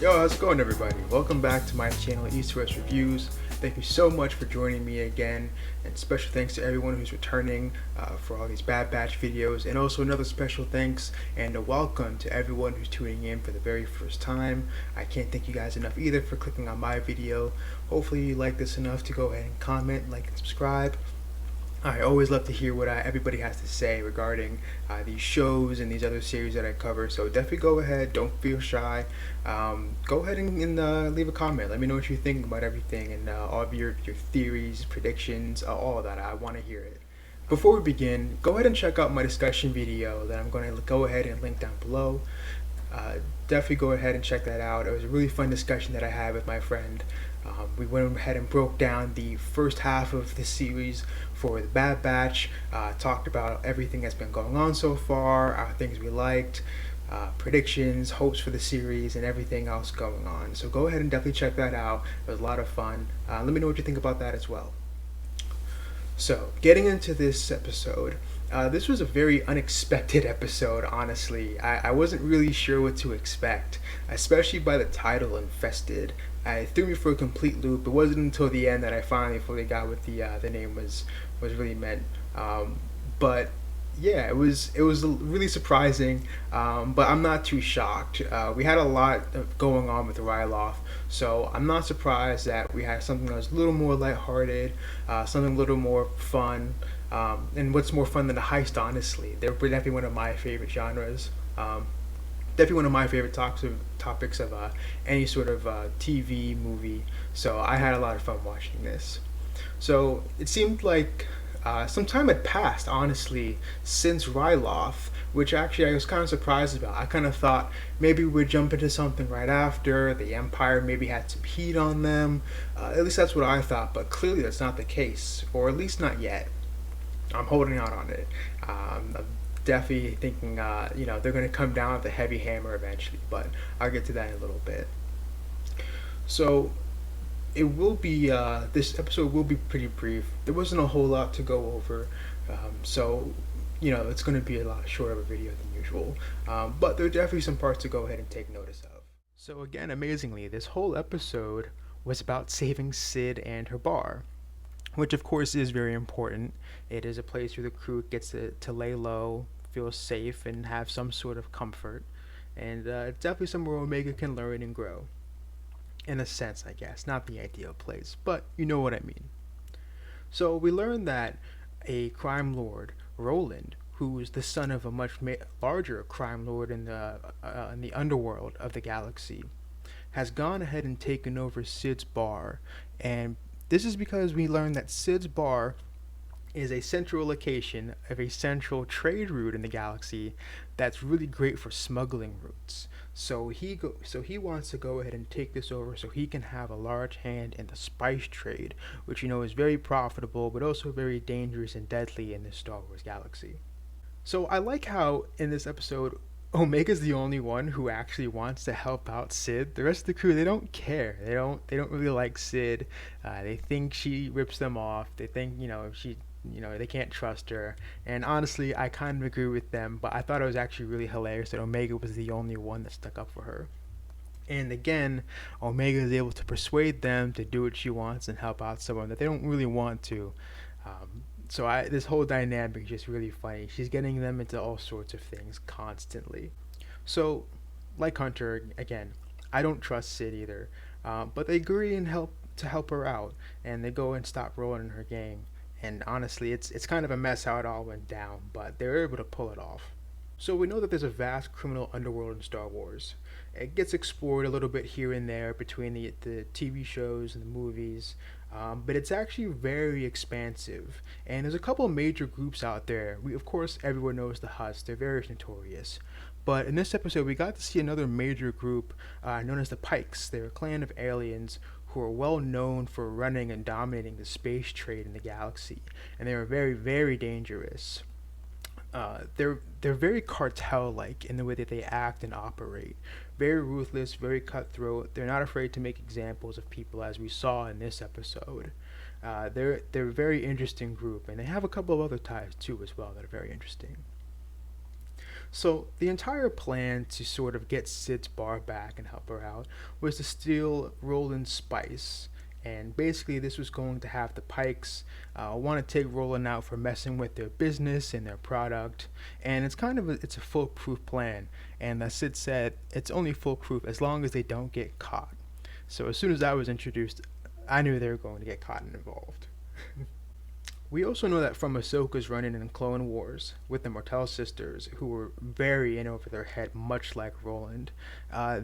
Yo, how's it going, everybody? Welcome back to my channel, East West Reviews. Thank you so much for joining me again, and special thanks to everyone who's returning for all these Bad Batch videos, and also another special thanks and a welcome to everyone who's tuning in for the very first time. I can't thank you guys enough either for clicking on my video. Hopefully you like this enough to go ahead and comment, like, and subscribe. I always love to hear what everybody has to say regarding these shows and these other series that I cover, so definitely go ahead, don't feel shy. Go ahead and leave a comment. Let me know what you think about everything and all of your theories, predictions, all of that. I want to hear it. Before we begin, go ahead and check out my discussion video that I'm going to go ahead and link down below. Definitely go ahead and check that out. It was a really fun discussion that I had with my friend. We went ahead and broke down the first half of the series for the Bad Batch, talked about everything that's been going on so far, things we liked, predictions, hopes for the series, and everything else going on. So go ahead and definitely check that out. It was a lot of fun. Let me know what you think about that as well. So, getting into this episode, this was a very unexpected episode, honestly. I wasn't really sure what to expect, especially by the title, Infested. It threw me for a complete loop. It wasn't until the end that I finally fully got what the name was really meant. But yeah, it was really surprising, but I'm not too shocked. We had a lot going on with Ryloth, so I'm not surprised that we had something that was a little more lighthearted, something a little more fun, and what's more fun than a heist, honestly. They're definitely one of my favorite genres. Definitely one of my favorite topics of any sort of TV movie, so I had a lot of fun watching this. So it seemed like some time had passed, honestly, since Ryloth, which actually I was kind of surprised about. I kind of thought maybe we'd jump into something right after. The Empire maybe had some heat on them. At least that's what I thought, but clearly that's not the case, or at least not yet. I'm holding out on it. I'm definitely thinking, they're going to come down with a heavy hammer eventually, but I'll get to that in a little bit. So it will be this episode will be pretty brief. There wasn't a whole lot to go over, so it's going to be a lot shorter of a video than usual, but there are definitely some parts to go ahead and take notice of. So again, amazingly, this whole episode was about saving Sid and her bar, which of course is very important. It is a place where the crew gets to lay low, feel safe, and have some sort of comfort, and it's definitely somewhere Omega can learn and grow. In a sense, I guess. Not the ideal place, but you know what I mean. So we learn that a crime lord, Roland, who is the son of a much larger crime lord in the underworld of the galaxy, has gone ahead and taken over Sid's bar. And this is because we learn that Sid's bar is a central location of a central trade route in the galaxy that's really great for smuggling routes. So he wants to go ahead and take this over so he can have a large hand in the spice trade, which is very profitable but also very dangerous and deadly in the Star Wars galaxy. So I like how in this episode Omega's the only one who actually wants to help out Sid. The rest of the crew, they don't care. They don't really like Sid. They think she rips them off. They think they can't trust her. And honestly, I kind of agree with them, but I thought it was actually really hilarious that Omega was the only one that stuck up for her. And again, Omega is able to persuade them to do what she wants and help out someone that they don't really want to. So this whole dynamic is just really funny. She's getting them into all sorts of things constantly. So, like Hunter, again, I don't trust Sid either. But they agree and help her out, and they go and stop Roland and her gang. And honestly, it's kind of a mess how it all went down, but they were able to pull it off. So we know that there's a vast criminal underworld in Star Wars. It gets explored a little bit here and there between the TV shows and the movies, but it's actually very expansive. And there's a couple of major groups out there. Of course, everyone knows the Hutts. They're very notorious. But in this episode, we got to see another major group known as the Pikes. They're a clan of aliens who are well known for running and dominating the space trade in the galaxy, and they are very, very dangerous. They're very cartel-like in the way that they act and operate. Very ruthless, very cutthroat. They're not afraid to make examples of people, as we saw in this episode. They're a very interesting group, and they have a couple of other ties too as well that are very interesting. So the entire plan to sort of get Sid's bar back and help her out was to steal Roland's spice. And basically, this was going to have the Pikes want to take Roland out for messing with their business and their product. And it's kind of it's a foolproof plan. And as Sid said, it's only foolproof as long as they don't get caught. So as soon as that was introduced, I knew they were going to get caught and involved. We also know that from Ahsoka's run-in in Clone Wars with the Martell sisters, who were very in over their head, much like Roland.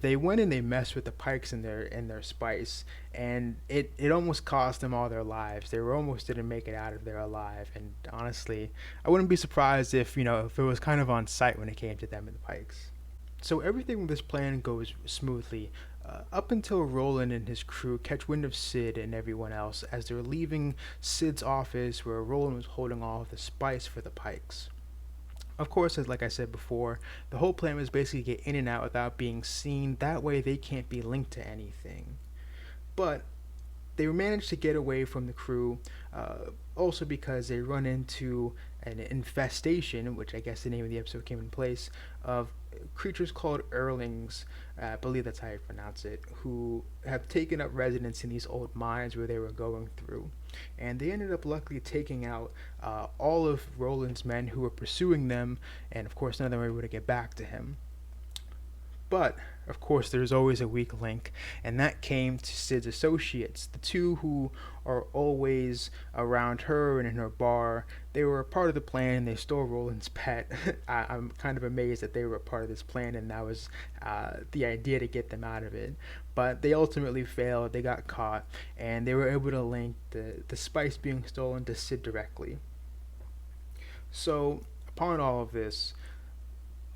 They went and they messed with the Pikes in their spice, and it almost cost them all their lives. They were almost didn't make it out of there alive. And honestly, I wouldn't be surprised if if it was kind of on sight when it came to them and the Pikes. So everything with this plan goes smoothly up until Roland and his crew catch wind of Sid and everyone else as they're leaving Sid's office where Roland was holding all of the spice for the Pikes. Of course, as like I said before, the whole plan was basically get in and out without being seen. That way they can't be linked to anything. But they managed to get away from the crew, also because they run into an infestation, which I guess the name of the episode came in place, of creatures called Earlings, I believe that's how you pronounce it, who have taken up residence in these old mines where they were going through. And they ended up luckily taking out all of Roland's men who were pursuing them, and of course none of them were able to get back to him. But, of course, there's always a weak link, and that came to Sid's associates, the two who are always around her and in her bar. They were a part of the plan, and they stole Roland's pet. I'm kind of amazed that they were a part of this plan, and that was the idea to get them out of it. But they ultimately failed, they got caught, and they were able to link the spice being stolen to Sid directly. So, upon all of this,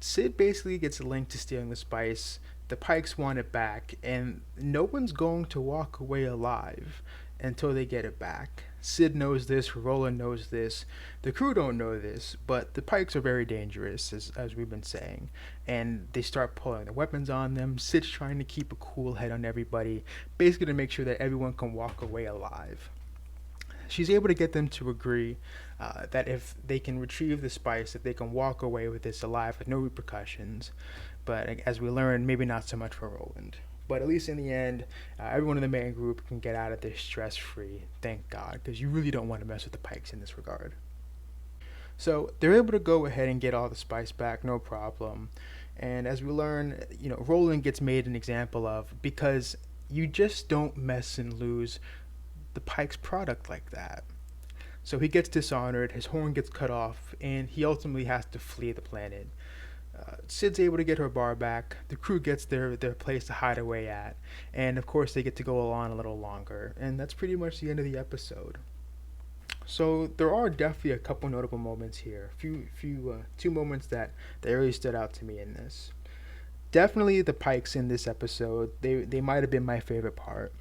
Sid basically gets linked to stealing the spice. The Pikes want it back, and no one's going to walk away alive until they get it back. Sid knows this, Roland knows this, the crew don't know this, but the Pikes are very dangerous, as we've been saying, and they start pulling their weapons on them. Sid's trying to keep a cool head on everybody, basically to make sure that everyone can walk away alive. She's able to get them to agree that if they can retrieve the spice, that they can walk away with this alive with no repercussions. But as we learn, maybe not so much for Roland. But at least in the end, everyone in the main group can get out of this stress-free, thank God, because you really don't want to mess with the Pikes in this regard. So they're able to go ahead and get all the spice back, no problem. And as we learn, Roland gets made an example of, because you just don't mess and lose the Pike's product like that. So he gets dishonored, his horn gets cut off, and he ultimately has to flee the planet. Sid's able to get her bar back, the crew gets their place to hide away at, and of course they get to go on a little longer, and that's pretty much the end of the episode. So there are definitely a couple notable moments here, two moments that really stood out to me in this. Definitely the Pikes in this episode, they might have been my favorite part.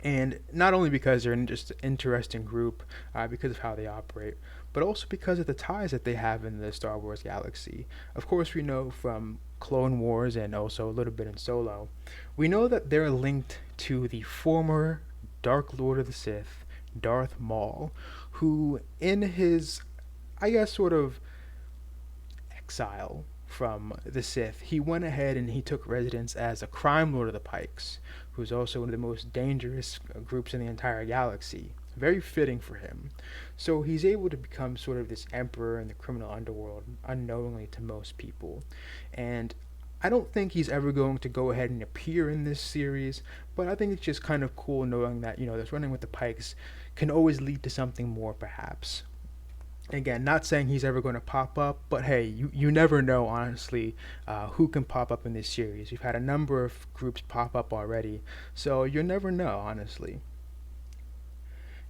And not only because they're just an interesting group, because of how they operate, but also because of the ties that they have in the Star Wars galaxy. Of course, we know from Clone Wars and also a little bit in Solo, we know that they're linked to the former Dark Lord of the Sith, Darth Maul, who in his, I guess, sort of exile from the Sith, he went ahead and he took residence as a crime lord of the Pikes, who's also one of the most dangerous groups in the entire galaxy. Very fitting for him. So he's able to become sort of this emperor in the criminal underworld, unknowingly to most people. And I don't think he's ever going to go ahead and appear in this series, but I think it's just kind of cool knowing that, this running with the Pikes can always lead to something more, perhaps. Again, not saying he's ever going to pop up, but hey, you never know, honestly, who can pop up in this series. We've had a number of groups pop up already, so you'll never know, honestly.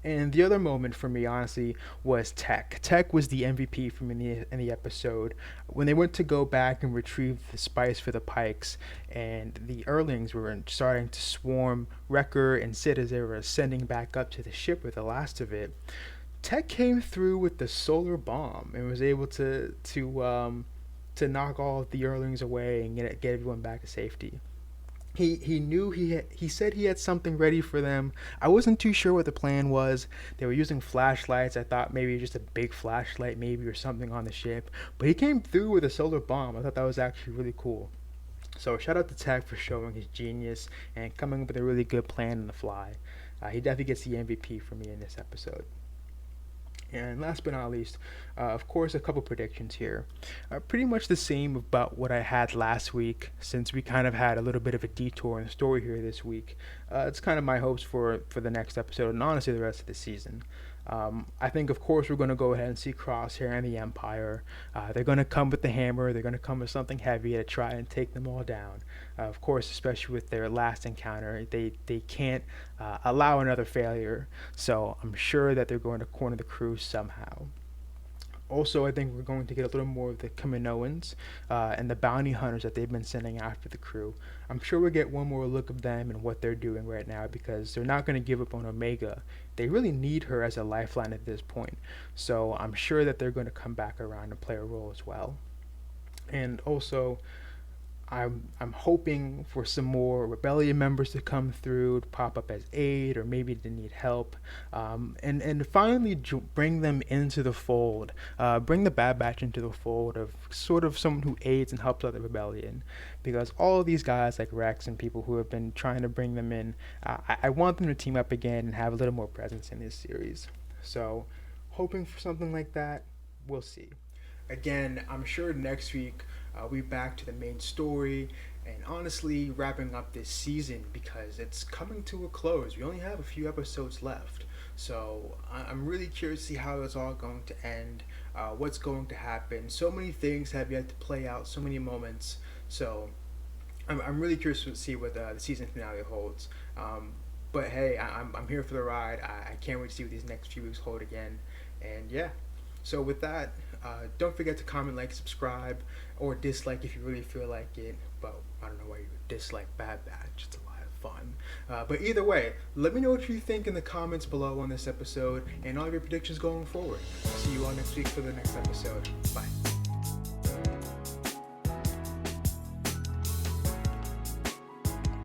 And the other moment for me, honestly, was Tech. Tech was the MVP for me in the episode. When they went to go back and retrieve the spice for the Pikes, and the Earlings were starting to swarm Wrecker and Sid as they were ascending back up to the ship with the last of it, Tech came through with the solar bomb and was able to knock all of the Earlings away and get everyone back to safety. he knew he said he had something ready for them. I wasn't too sure what the plan was. They were using flashlights. I thought maybe just a big flashlight maybe or something on the ship. But he came through with a solar bomb. I thought that was actually really cool. So shout out to Tech for showing his genius and coming up with a really good plan on the fly. He definitely gets the MVP for me in this episode. And last but not least, of course, a couple predictions here. Pretty much the same about what I had last week, since we kind of had a little bit of a detour in the story here this week. It's kind of my hopes for the next episode, and honestly, the rest of the season. I think, of course, we're going to go ahead and see Crosshair and the Empire. They're going to come with the hammer. They're going to come with something heavy to try and take them all down. Of course, especially with their last encounter, they can't allow another failure. So I'm sure that they're going to corner the crew somehow. Also, I think we're going to get a little more of the Kaminoans and the bounty hunters that they've been sending after the crew. I'm sure we'll get one more look of them and what they're doing right now, because they're not going to give up on Omega. They really need her as a lifeline at this point. So I'm sure that they're going to come back around and play a role as well. And also, I'm hoping for some more rebellion members to come through, to pop up as aid, or maybe to need help, and finally bring them into the fold, bring the Bad Batch into the fold of sort of someone who aids and helps out the rebellion, because all of these guys like Rex and people who have been trying to bring them in, I want them to team up again and have a little more presence in this series. So, hoping for something like that. We'll see. Again, I'm sure next week we'll be back to the main story and honestly wrapping up this season, because it's coming to a close. We only have a few episodes left. So I'm really curious to see how it's all going to end, what's going to happen. So many things have yet to play out, so many moments. So I'm really curious to see what the season finale holds. But hey, I'm here for the ride. I can't wait to see what these next few weeks hold again. And yeah. So with that, don't forget to comment, like, subscribe, or dislike if you really feel like it. But I don't know why you would dislike Bad Batch. It's a lot of fun. But either way, let me know what you think in the comments below on this episode and all of your predictions going forward. See you all next week for the next episode. Bye.